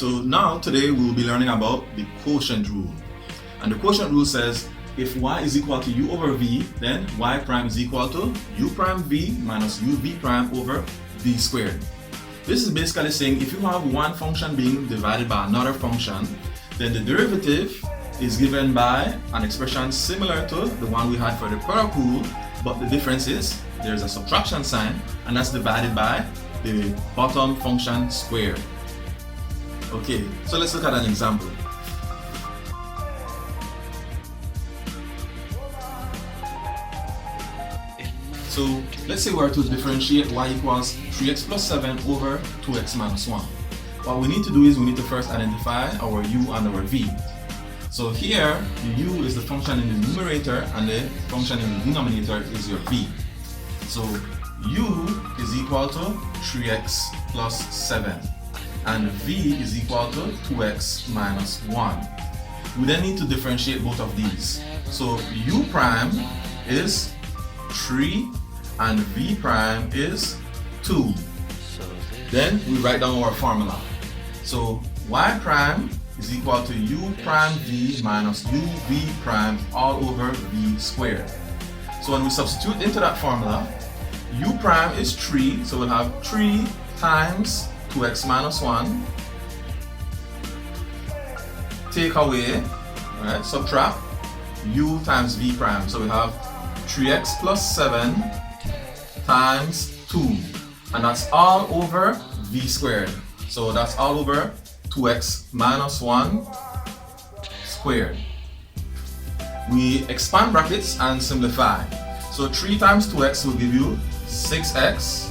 So now today we will be learning about the quotient rule. And the quotient rule says if y is equal to u over v, then y prime is equal to u prime v minus uv prime over v squared. This is basically saying if you have one function being divided by another function, then the derivative is given by an expression similar to the one we had for the product rule, but the difference is there's a subtraction sign, and that's divided by the bottom function squared. Okay, so let's look at an example. So let's say we're to differentiate y equals 3x plus 7 over 2x minus 1. What we need to do is we need to first identify our u and our v. So here, the u is the function in the numerator and the function in the denominator is your v. So u is equal to 3x plus 7 and v is equal to 2x minus 1. We then need to differentiate both of these. So u prime is 3 and v prime is 2. Then we write down our formula. So y prime is equal to u prime v minus uv prime all over v squared. So when we substitute into that formula, u prime is 3, so we'll have 3 times 2x minus 1. Take away, right, subtract u times v prime. So we have 3x plus 7 times 2, and that's all over v squared. So that's all over 2x minus 1 squared. We expand brackets and simplify. So 3 times 2x will give you 6x.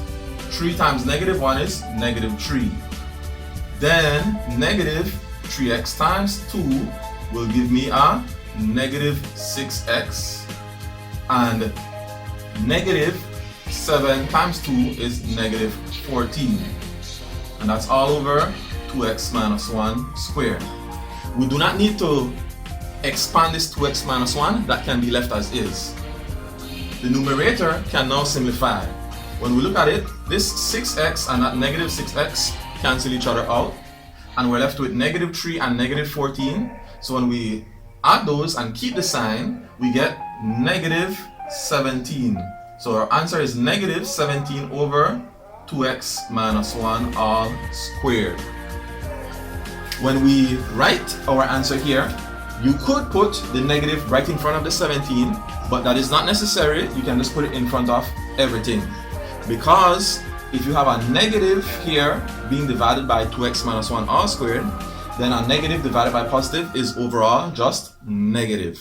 3 times negative 1 is negative 3. Then negative 3x times 2 will give me a negative 6x. And negative 7 times 2 is negative 14. And that's all over 2x minus 1 squared. We do not need to expand this 2x minus 1, that can be left as is. The numerator can now simplify. When we look at it, this 6x and that negative 6x cancel each other out, and we're left with negative 3 and negative 14. So when we add those and keep the sign, we get negative 17. So our answer is negative 17 over 2x minus 1 all squared. When we write our answer here, you could put the negative right in front of the 17, but that is not necessary. You can just put it in front of everything. Because if you have a negative here being divided by 2x minus 1 all squared, then a negative divided by positive is overall just negative.